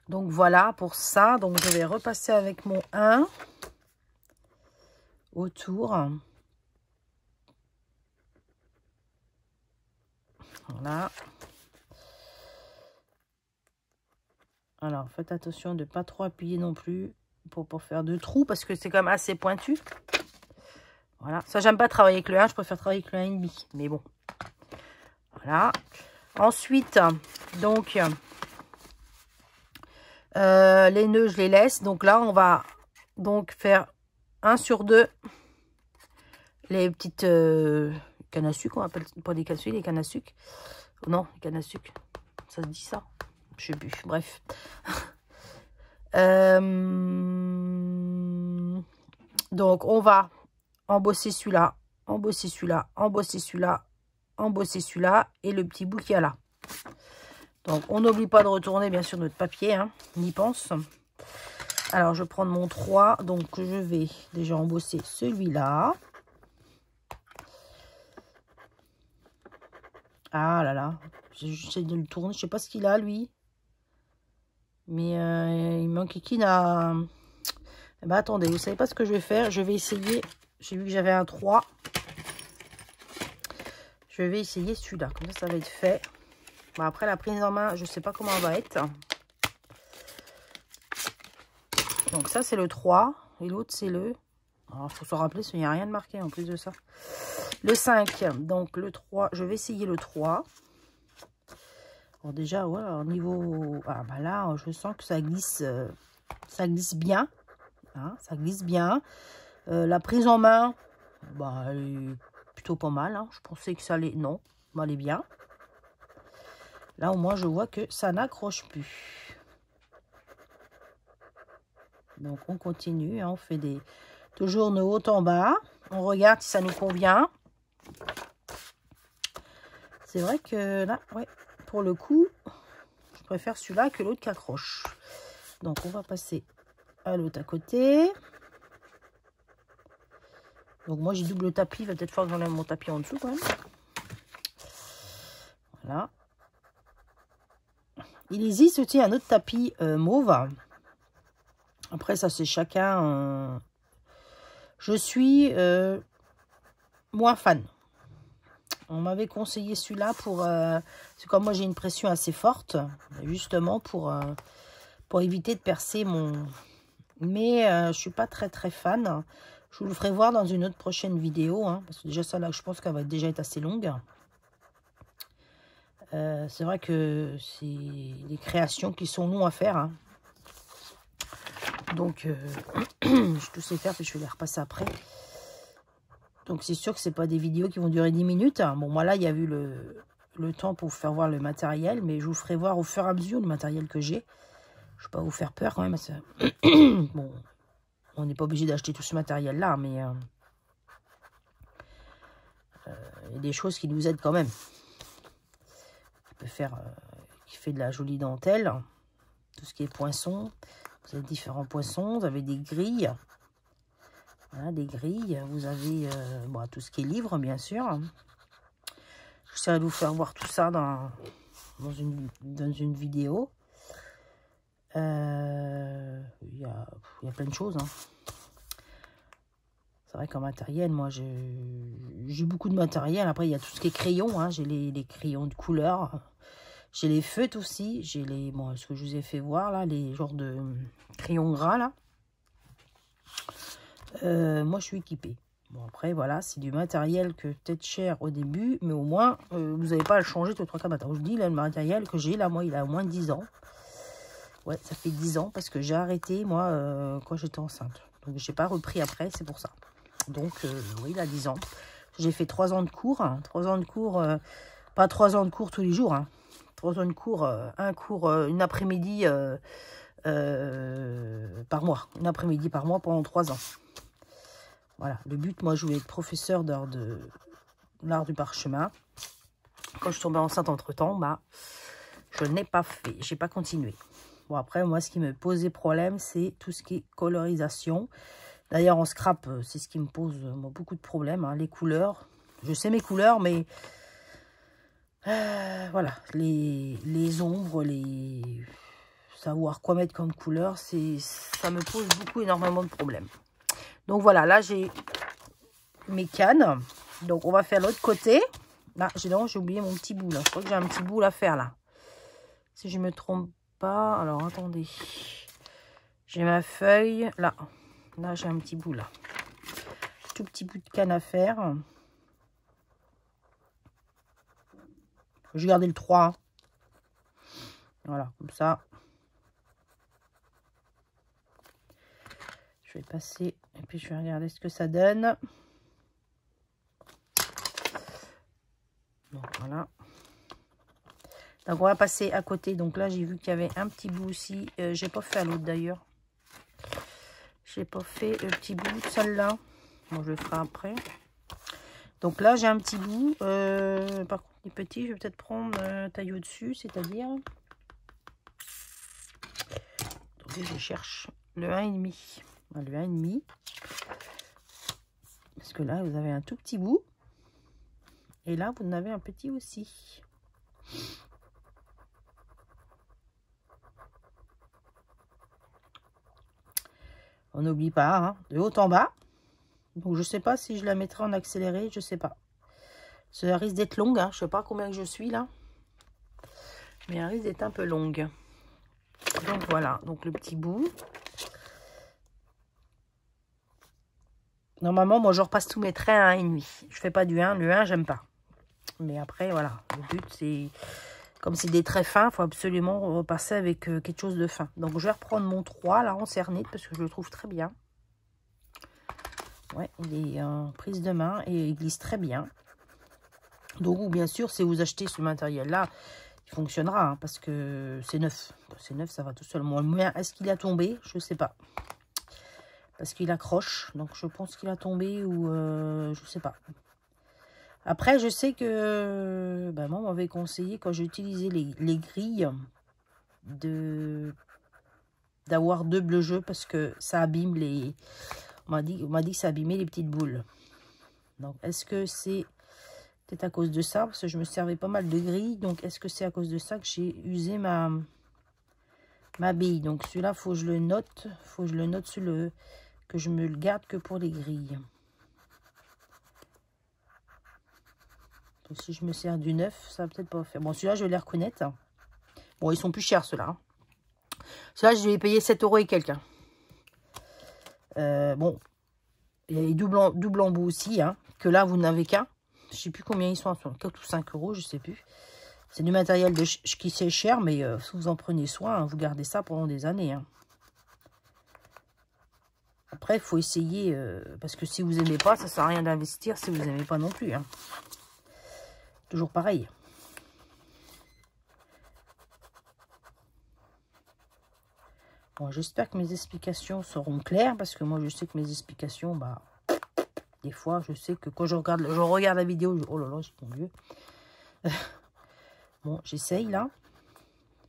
Donc, voilà pour ça. Donc, je vais repasser avec mon 1. autour. Voilà. Alors, faites attention de ne pas trop appuyer non plus pour faire de trous parce que c'est quand même assez pointu. Voilà. Ça, j'aime pas travailler avec le 1. Je préfère travailler avec le 1,5. Mais bon. Voilà. Ensuite, donc, les nœuds, je les laisse. Donc là, on va donc faire 1 sur 2 les petites cannes à sucre. On appelle pas des cannes à sucre, des cannes à sucre. Non, des cannes à sucre. Ça se dit ça? Je sais plus. Bref. Donc, on va embosser celui-là, embosser celui-là, embosser celui-là, embosser celui-là et le petit bout qu'il y a là. Donc, on n'oublie pas de retourner, bien sûr, notre papier. Hein, on y pense. Alors, je vais prendre mon 3. Donc, je vais déjà embosser celui-là. Ah là là. J'essaie de le tourner. Je sais pas ce qu'il a, lui. Mais il manque qui a... Eh ben, attendez, vous savez pas ce que je vais faire. Je vais essayer. J'ai vu que j'avais un 3. Je vais essayer celui-là. Comme ça va être fait. Bon, après, la prise en main, je sais pas comment elle va être. Donc, ça, c'est le 3. Et l'autre, c'est le... Alors, il faut se rappeler, il n'y a rien de marqué en plus de ça. Le 5. Donc, le 3. Je vais essayer le 3. Bon, déjà, voilà, au niveau... Ah, bah là, je sens que ça glisse bien. Hein, ça glisse bien. La prise en main, bah, elle est plutôt pas mal. Hein. Je pensais que ça allait... Non, bah, elle est bien. Là, au moins, je vois que ça n'accroche plus. Donc, on continue. Hein, on fait toujours de haut en bas. On regarde si ça nous convient. C'est vrai que là, ouais, pour le coup, je préfère celui-là que l'autre qui accroche. Donc, on va passer à l'autre à côté. Donc, moi, j'ai double tapis. Il va peut-être falloir que j'enlève mon tapis en dessous quand même. Voilà. Il existe aussi un autre tapis mauve. Après, ça, c'est chacun. Je suis moins fan. On m'avait conseillé celui-là pour... c'est comme moi, j'ai une pression assez forte. Justement, pour éviter de percer mon... Mais je ne suis pas très fan. Je vous le ferai voir dans une autre prochaine vidéo. Hein, parce que déjà, ça, là, je pense qu'elle va déjà être assez longue. C'est vrai que c'est des créations qui sont longues à faire. Hein. Donc, je vais tous les faire, puis je vais les repasser après. Donc, c'est sûr que ce n'est pas des vidéos qui vont durer 10 minutes. Bon, moi, là, il y a eu le temps pour vous faire voir le matériel. Mais je vous ferai voir au fur et à mesure le matériel que j'ai. Je ne vais pas vous faire peur quand même. Ça... bon, on n'est pas obligé d'acheter tout ce matériel-là. Mais il y a des choses qui nous aident quand même. Qui fait de la jolie dentelle. Tout ce qui est poinçon. Vous avez différents poinçons. Vous avez des grilles. Voilà, des grilles. Vous avez bon, tout ce qui est livre, bien sûr. J'essaierai de vous faire voir tout ça dans une vidéo. Il y a plein de choses. Hein. C'est vrai qu'en matériel, moi, j'ai beaucoup de matériel. Après, il y a tout ce qui est crayon. Hein. J'ai les crayons de couleur. J'ai les feutres aussi. J'ai les... Bon, ce que je vous ai fait voir, là, les genres de crayons gras, là. Moi, je suis équipée. Bon, après, voilà, c'est du matériel que peut-être cher au début, mais au moins, vous n'avez pas à le changer tous les 3-4 matins. Je vous dis, là, le matériel que j'ai, là, moi, il a au moins 10 ans. Ouais, ça fait 10 ans parce que j'ai arrêté, moi, quand j'étais enceinte. Donc, je n'ai pas repris après, c'est pour ça. Donc, oui, il a 10 ans. J'ai fait 3 ans de cours. Hein, 3 ans de cours, pas 3 ans de cours tous les jours. Hein, 3 ans de cours, un cours, une après-midi par mois. Une après-midi par mois pendant 3 ans. Voilà, le but, moi, je voulais être professeur d'art de l'art du parchemin. Quand je suis tombée enceinte entre-temps, bah, je n'ai pas fait, j'ai pas continué. Bon, après, moi, ce qui me posait problème, c'est tout ce qui est colorisation. D'ailleurs, en scrap, c'est ce qui me pose moi, beaucoup de problèmes, hein, les couleurs. Je sais mes couleurs, mais voilà, les ombres, savoir quoi mettre comme couleur, ça me pose énormément de problèmes. Donc voilà, là j'ai mes cannes. Donc, on va faire l'autre côté. Là, j'ai oublié mon petit bout, là. Je crois que j'ai un petit bout à faire, là. Si je ne me trompe pas. Alors, attendez. J'ai ma feuille, là. Là, j'ai un petit bout, là. Tout petit bout de canne à faire. Je vais garder le 3. Voilà, comme ça. Je vais passer et puis je vais regarder ce que ça donne. Donc voilà. Donc on va passer à côté. Donc là j'ai vu qu'il y avait un petit bout aussi. J'ai pas fait à l'autre d'ailleurs. J'ai pas fait le petit bout de celle-là. Bon, je le ferai après. Donc là j'ai un petit bout. Par contre les petits, je vais peut-être prendre taille au-dessus, c'est-à-dire. Attendez, je cherche le 1,5. Le 1,5. Parce que là vous avez un tout petit bout. Et là, vous en avez un petit aussi. On n'oublie pas, hein, de haut en bas. Donc, je ne sais pas si je la mettrai en accéléré, je ne sais pas. Ça risque d'être longue, hein. Je ne sais pas combien que je suis là. Mais elle risque d'être un peu longue. Donc, voilà. Donc, le petit bout. Normalement, moi, je repasse tous mes traits à 1,5. Je ne fais pas du 1. Le 1, j'aime pas. Mais après, voilà, le but, c'est, comme c'est des traits fins, il faut absolument repasser avec quelque chose de fin. Donc, je vais reprendre mon 3, là, en cernite, parce que je le trouve très bien. Ouais, il est en prise de main et il glisse très bien. Donc, bien sûr, si vous achetez ce matériel-là, il fonctionnera, hein, parce que c'est neuf. C'est neuf, ça va tout seul. Moi, le mien, est-ce qu'il a tombé? Je ne sais pas. Parce qu'il accroche, donc je pense qu'il a tombé ou je ne sais pas. Après, je sais que moi, on m'avait conseillé, quand j'ai utilisé les grilles, d'avoir 2 bleus jeux parce que ça abîme les... On m'a dit que ça abîmait les petites boules. Donc, est-ce que c'est peut-être à cause de ça? Parce que je me servais pas mal de grilles. Donc, est-ce que c'est à cause de ça que j'ai usé ma bille? Donc, celui-là, faut que je le note. Faut que je le note sur le... que je me le garde que pour les grilles. Si je me sers du 9, ça va peut-être pas faire. Bon, celui-là, je vais les reconnaître. Bon, ils sont plus chers, ceux-là. Celui-là, je vais payer 7 € et quelques. Bon, il y a les double embout aussi, hein, que là, vous n'avez qu'un. Je sais plus combien ils sont, 4 ou 5 €, je sais plus. C'est du matériel qui c'est cher, mais si vous en prenez soin, hein, vous gardez ça pendant des années. Hein. Après, il faut essayer, parce que si vous n'aimez pas, ça ne sert à rien d'investir si vous n'aimez pas non plus. Hein. Toujours pareil. Bon, j'espère que mes explications seront claires, parce que moi, je sais que mes explications, des fois, je sais que quand je regarde la vidéo, oh là là, c'est mon Dieu. Bon, j'essaye, là.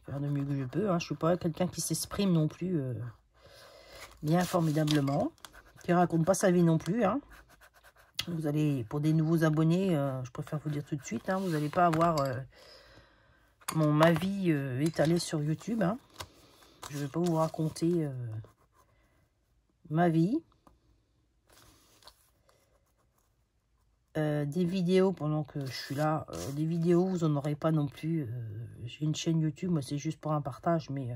Faire de mieux que je peux. Hein. Je ne suis pas quelqu'un qui s'exprime non plus bien formidablement. Qui raconte pas sa vie non plus, hein. Vous allez, pour des nouveaux abonnés, je préfère vous dire tout de suite, hein, vous n'allez pas avoir ma vie étalée sur YouTube. Hein. Je ne vais pas vous raconter ma vie. Des vidéos pendant que je suis là. Des vidéos, vous n'en aurez pas non plus. J'ai une chaîne YouTube, moi c'est juste pour un partage, mais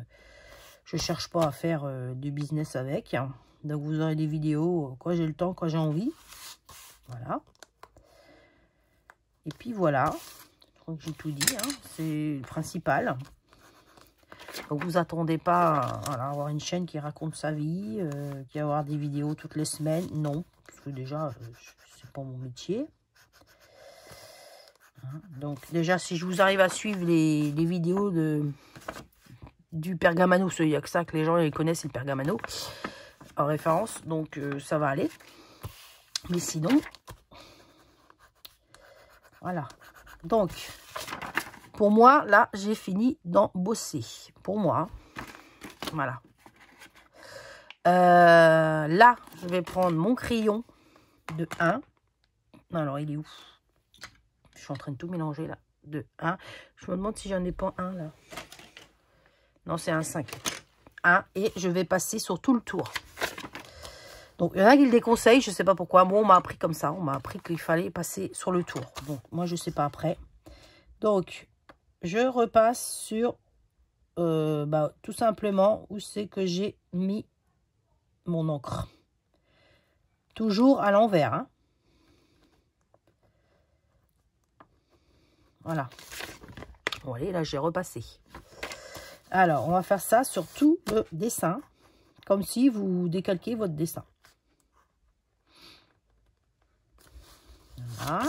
je ne cherche pas à faire du business avec. Hein. Donc vous aurez des vidéos quand j'ai le temps, quand j'ai envie. Voilà. Et puis voilà. Je crois que j'ai tout dit. Hein. C'est le principal. Donc vous attendez pas à avoir une chaîne qui raconte sa vie, qui va avoir des vidéos toutes les semaines. Non. Parce que déjà, c'est pas mon métier. Hein. Donc déjà, si je vous arrive à suivre les vidéos du Pergamano, il n'y a que ça que les gens les connaissent, le Pergamano en référence. Donc ça va aller. Mais sinon, voilà. Donc, pour moi, là, j'ai fini d'en bosser. Pour moi, voilà. Là, je vais prendre mon crayon de 1. Alors, il est où? Je suis en train de tout mélanger, là. De 1. Je me demande si j'en ai pas un, là. Non, c'est un 5. 1. Et je vais passer sur tout le tour. Donc, il y en a qui le déconseillent, je ne sais pas pourquoi. Bon, on m'a appris comme ça. On m'a appris qu'il fallait passer sur le tour. Bon, moi, je ne sais pas après. Donc, je repasse sur, tout simplement, où c'est que j'ai mis mon encre. Toujours à l'envers, hein. Voilà. Bon, allez, là, j'ai repassé. Alors, on va faire ça sur tout le dessin. Comme si vous décalquez votre dessin. Voilà.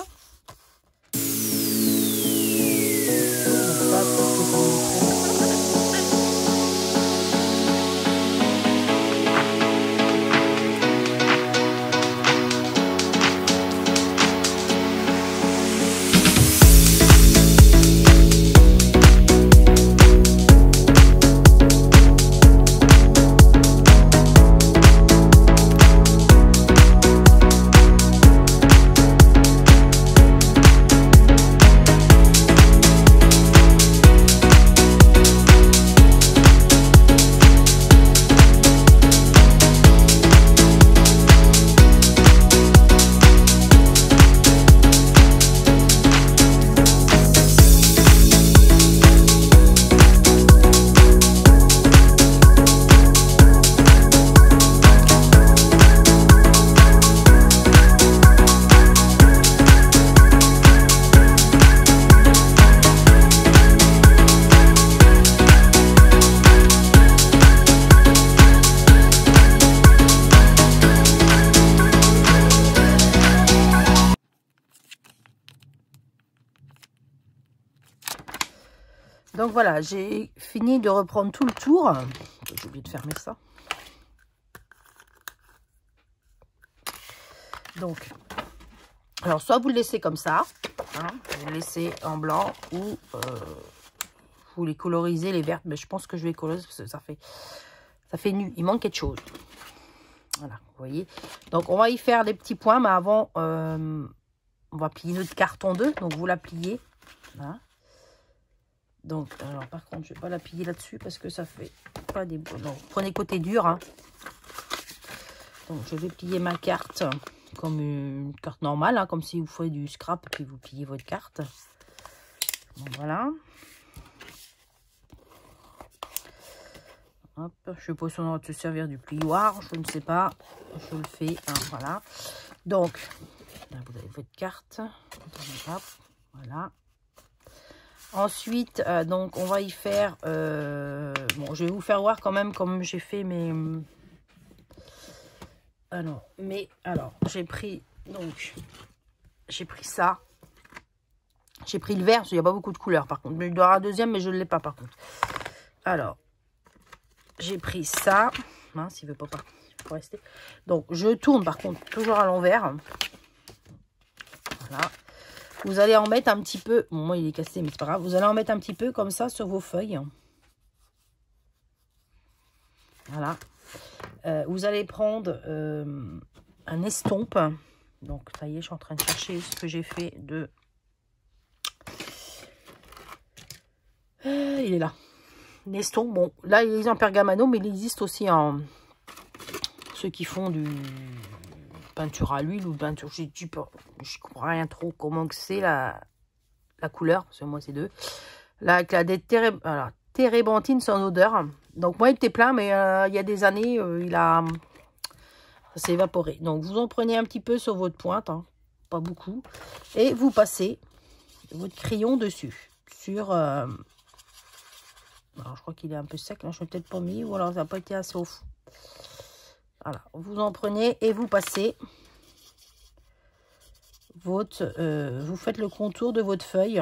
Donc voilà, j'ai fini de reprendre tout le tour. J'ai oublié de fermer ça. Donc, alors soit vous le laissez comme ça, hein, vous le laissez en blanc, ou vous les colorisez, les vertes. Mais je pense que je vais coloriser parce que ça fait nu. Il manque quelque chose. Voilà, vous voyez. Donc on va y faire des petits points, mais avant, on va plier notre carte en deux. Donc vous la pliez. Voilà. Donc, alors par contre, je ne vais pas la plier là-dessus parce que ça fait pas des... Donc, prenez côté dur. Hein. Donc, je vais plier ma carte comme une carte normale, hein, comme si vous faites du scrap et puis vous pliez votre carte. Donc, voilà. Hop, je suppose qu'on va se servir du plioir, je ne sais pas. Je le fais, hein, voilà. Donc, là, vous avez votre carte. Hop, voilà. Ensuite, donc, on va y faire... bon, je vais vous faire voir quand même comme j'ai fait mes... Alors, j'ai pris... Donc, j'ai pris ça. J'ai pris le vert, parce qu'il n'y a pas beaucoup de couleurs, par contre. Il doit y avoir un deuxième, mais je ne l'ai pas, par contre. Alors, j'ai pris ça. Mince, il ne veut pas rester. Donc, je tourne, par contre, toujours à l'envers. Voilà. Vous allez en mettre un petit peu, bon, moi il est cassé mais c'est pas grave, vous allez en mettre un petit peu comme ça sur vos feuilles. Voilà. Vous allez prendre un estompe. Donc ça y est, je suis en train de chercher ce que j'ai fait de... il est là. Un estompe, bon, là il est en pergamano, mais il existe aussi en... ceux qui font du... peinture à l'huile ou peinture, je comprends rien trop comment que c'est la couleur, parce que moi c'est deux. Là, avec la térébenthine sans odeur. Donc moi il était plein, mais il y a des années, ça s'est évaporé. Donc vous en prenez un petit peu sur votre pointe, hein, pas beaucoup, et vous passez votre crayon dessus. Sur... alors je crois qu'il est un peu sec, là je ne l'ai peut-être pas mis, ou alors ça n'a pas été assez au fond. Voilà, vous en prenez et vous passez votre... vous faites le contour de votre feuille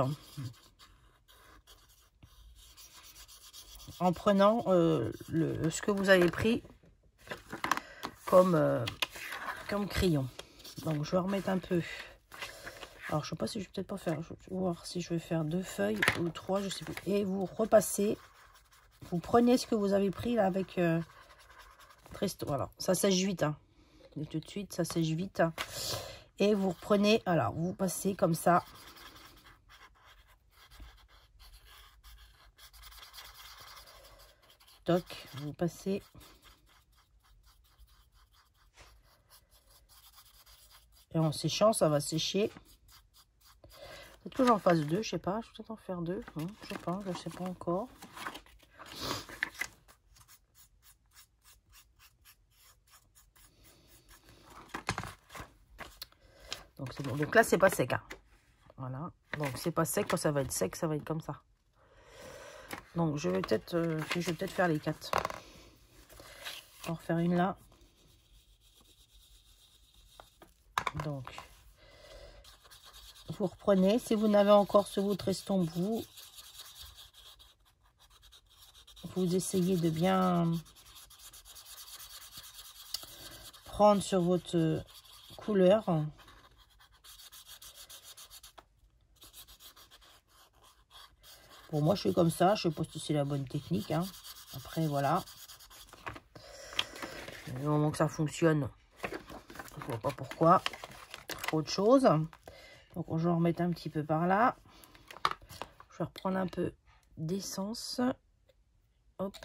en prenant ce que vous avez pris comme crayon. Donc je vais remettre un peu. Alors je sais pas si je vais peut-être pas faire. Je vais voir si je vais faire 2 feuilles ou 3, je sais plus. Et vous repassez. Vous prenez ce que vous avez pris là avec... voilà, ça sèche vite. Hein. Et tout de suite, ça sèche vite. Hein. Et vous reprenez, alors vous passez comme ça. Toc, vous passez. Et en séchant, ça va sécher. Peut-être que j'en fasse 2, je sais pas. Je vais peut-être en faire 2. Je sais pas encore. Donc c'est bon. Donc là, c'est pas sec. Hein. Voilà. Donc c'est pas sec. Quand ça va être sec, ça va être comme ça. Donc je vais peut-être faire les 4. On va en refaire une là. Donc vous reprenez. Si vous n'avez encore sur votre estompe, vous essayez de bien prendre sur votre couleur. Bon, moi je suis comme ça, je sais pas si c'est la bonne technique. Hein. Après voilà. Du moment que ça fonctionne, je vois pas pourquoi. Autre chose. Donc je vais en remettre un petit peu par là. Je vais reprendre un peu d'essence. Hop.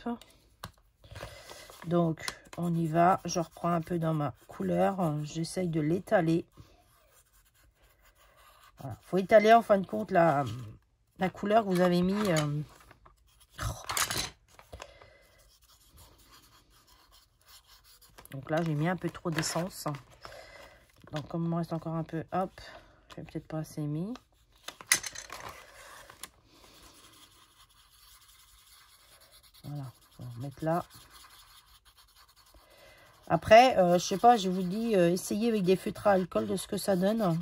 Donc on y va. Je reprends un peu dans ma couleur. J'essaye de l'étaler. Voilà. Faut étaler en fin de compte la couleur que vous avez mis. Donc là j'ai mis un peu trop d'essence. Donc comme il me reste encore un peu, hop, je vais peut-être pas assez mis. Voilà, on va mettre là. Après, je sais pas, je vous dis, essayez avec des feutres à alcool de ce que ça donne.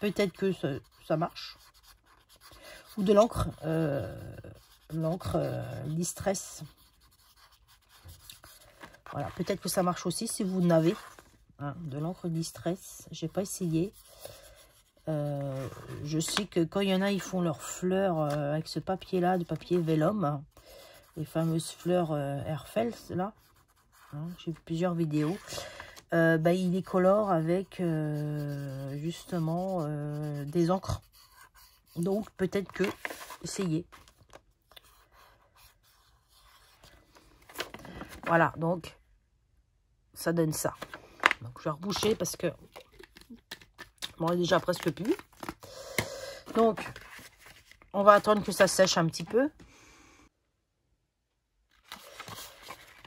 Peut-être que ça marche. Ou de l'encre, Distress. Voilà, peut-être que ça marche aussi si vous n'avez de l'encre Distress. J'ai pas essayé. Je sais que quand il y en a, ils font leurs fleurs avec ce papier-là, du papier vélum. Les fameuses fleurs Airfels, là. Hein, j'ai vu plusieurs vidéos. Il les colore avec justement des encres. Donc peut-être que essayez. Voilà, donc ça donne ça. Donc je vais reboucher parce que bon, est déjà presque plus. Donc on va attendre que ça sèche un petit peu.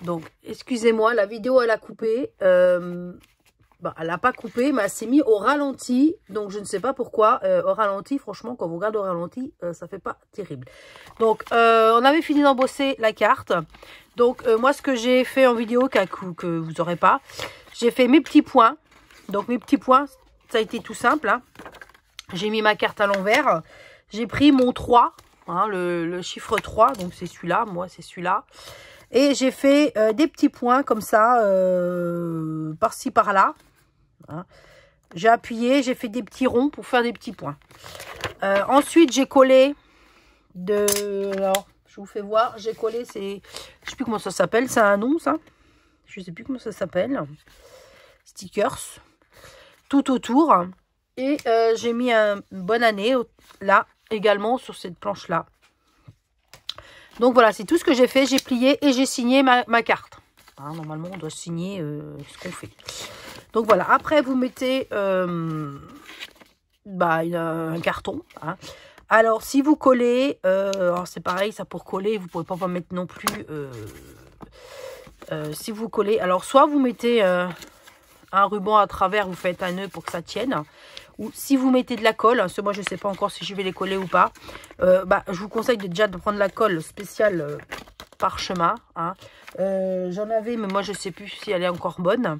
Donc excusez-moi, la vidéo elle a coupé. Elle n'a pas coupé, mais elle s'est mise au ralenti. Donc, je ne sais pas pourquoi. Au ralenti, franchement, quand vous regardez au ralenti, ça fait pas terrible. Donc, on avait fini d'embosser la carte. Donc, moi, ce que j'ai fait en vidéo, que vous n'aurez pas, j'ai fait mes petits points. Donc, mes petits points, ça a été tout simple. Hein. J'ai mis ma carte à l'envers. J'ai pris mon 3, hein, le chiffre 3. Donc, c'est celui-là. Moi, c'est celui-là. Et j'ai fait des petits points comme ça, par-ci, par-là. Hein. J'ai appuyé, j'ai fait des petits ronds pour faire des petits points. Ensuite, j'ai collé alors, je vous fais voir, j'ai collé, je sais plus comment ça s'appelle, c'est un nom ça. Je sais plus comment ça s'appelle. Stickers. Tout autour. Et j'ai mis une bonne année là, également sur cette planche-là. Donc voilà, c'est tout ce que j'ai fait. J'ai plié et j'ai signé ma carte. Hein, normalement, on doit signer ce qu'on fait. Donc voilà, après vous mettez un carton. Hein. Alors si vous collez, c'est pareil, ça pour coller, vous ne pouvez pas mettre non plus. Si vous collez, alors soit vous mettez un ruban à travers, vous faites un nœud pour que ça tienne. Ou si vous mettez de la colle, parce que moi je ne sais pas encore si je vais les coller ou pas, je vous conseille déjà de prendre la colle spéciale parchemin. Hein. J'en avais, mais moi je ne sais plus si elle est encore bonne.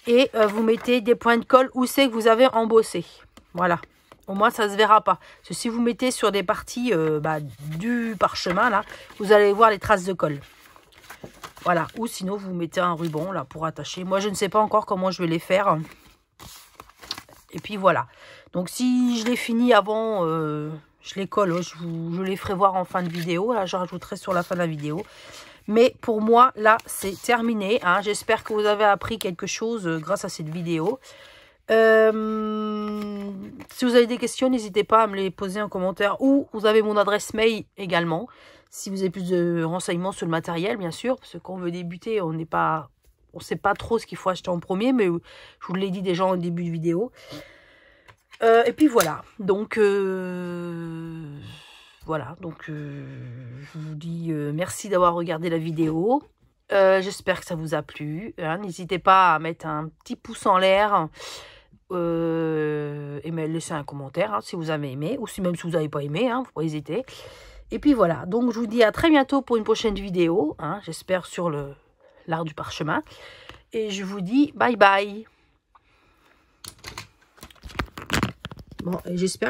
Et vous mettez des points de colle où c'est que vous avez embossé. Voilà. Au moins, ça ne se verra pas. Parce que si vous mettez sur des parties du parchemin, là, vous allez voir les traces de colle. Voilà. Ou sinon, vous mettez un ruban là pour attacher. Moi, je ne sais pas encore comment je vais les faire. Et puis, voilà. Donc, si je les finis avant, je les colle. Je les ferai voir en fin de vidéo. Là, je rajouterai sur la fin de la vidéo. Mais pour moi, là, c'est terminé. Hein. J'espère que vous avez appris quelque chose grâce à cette vidéo. Si vous avez des questions, n'hésitez pas à me les poser en commentaire. Ou vous avez mon adresse mail également. Si vous avez plus de renseignements sur le matériel, bien sûr. Parce que quand on veut débuter, on n'est pas On ne sait pas trop ce qu'il faut acheter en premier, mais je vous l'ai dit déjà au début de vidéo. Et puis voilà, donc voilà, donc je vous dis merci d'avoir regardé la vidéo. J'espère que ça vous a plu. Hein. N'hésitez pas à mettre un petit pouce en l'air et me laisser un commentaire hein, si vous avez aimé, ou si même si vous n'avez pas aimé, hein, faut pas hésiter. Et puis voilà, donc je vous dis à très bientôt pour une prochaine vidéo, hein, j'espère sur l'art du parchemin. Et je vous dis bye bye. Bon, j'espère